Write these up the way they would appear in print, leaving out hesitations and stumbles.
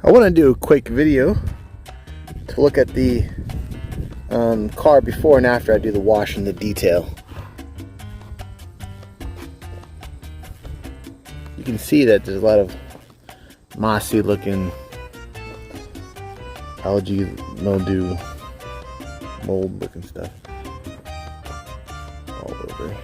I want to do a quick video to look at the car before and after I do the wash and the detail. You can see that there's a lot of mossy looking algae, mildew, mold looking stuff all over.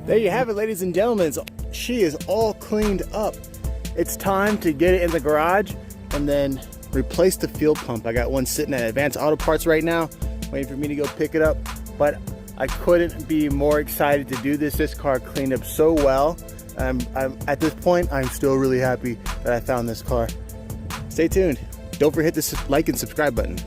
There you have it, ladies and gentlemen. She is all cleaned up. It's time to get it in the garage and then replace the fuel pump. I got one sitting at Advanced Auto Parts right now, waiting for me to go pick it up. But I couldn't be more excited to do this. This car cleaned up so well. At this point, I'm still really happy that I found this car. Stay tuned. Don't forget to like and subscribe button.